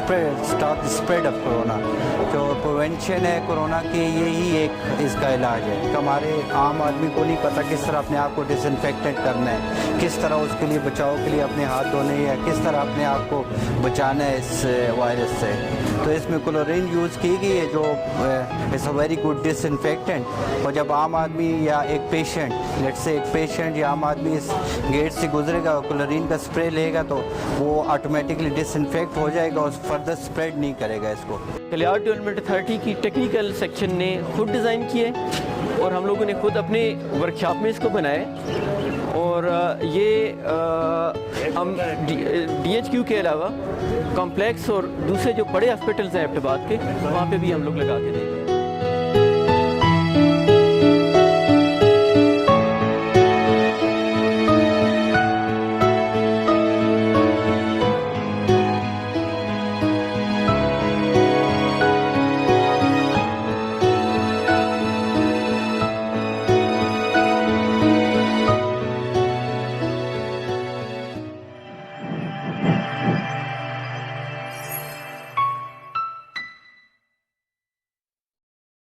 Stop spread of corona. जो prevention है corona की, यही एक इसका इलाज है। हमारे आम आदमी को नहीं पता किस तरह अपने आप को डिसइंफेक्टेंट करना है, किस तरह उसके लिए बचाव के लिए अपने हाथ धोने या किस तरह अपने आप को बचाना है इस वायरस से। तो इसमें क्लोरीन यूज़ की गई है, जो is a very good disinfectant. और जब आम आदमी या एक पेशेंट, लेट्स से एक पेशेंट या आम आदमी इस गेट से गुजरेगा और क्लोरीन का स्प्रे लेगा तो वो ऑटोमेटिकली डिसइंफेक्ट हो जाएगा और फर्दर स्प्रेड नहीं करेगा इसको। कलियार डेवलपमेंट अथॉरिटी की टेक्निकल सेक्शन ने खुद डिज़ाइन किए और हम लोगों ने खुद अपने वर्कशॉप में इसको बनाए। और ये हम DHQ के अलावा कॉम्प्लेक्स और दूसरे जो बड़े हॉस्पिटल्स हैं एबटाबाद के, वहाँ पे भी हम लोग लगा के देंगे।